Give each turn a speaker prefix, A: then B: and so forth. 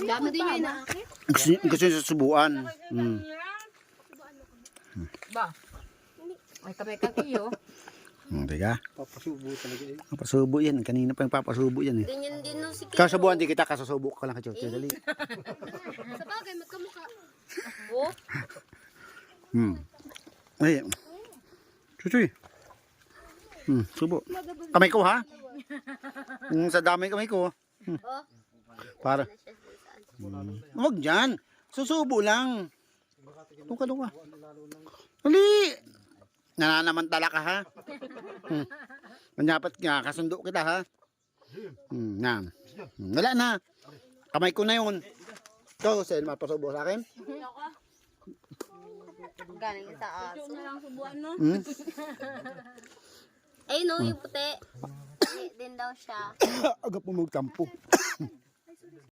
A: Dami din yun ah.
B: Gusto nyo susubuan.
A: Ba? May kamay kang iyo.
B: Teka.
C: Papasubo talaga eh.
B: Papasubo yan. Kanina pa yung papasubo yan eh.
A: Ganyan din no si Kiro.
B: Kasubuan din kita. Kasasubo ka lang ka, Chuchoy. Dali.
A: Sa bagay, magkamukha. Oh?
B: Ay. Chuchoy. Subo. Kamay ko ha? Sa dami kamay ko.
A: Oh?
B: Para. Huwag dyan. Susubo lang. Luka. Dali. Nananamantala ka ha? Manyapat nga. Kasundo kita ha? Wala na. Kamay ko na yun. Ito, sa'yo mapasubo sa akin?
A: Galing sa aso.
D: Ay no, yung puti. Din daw siya.
B: Agad po magtampo.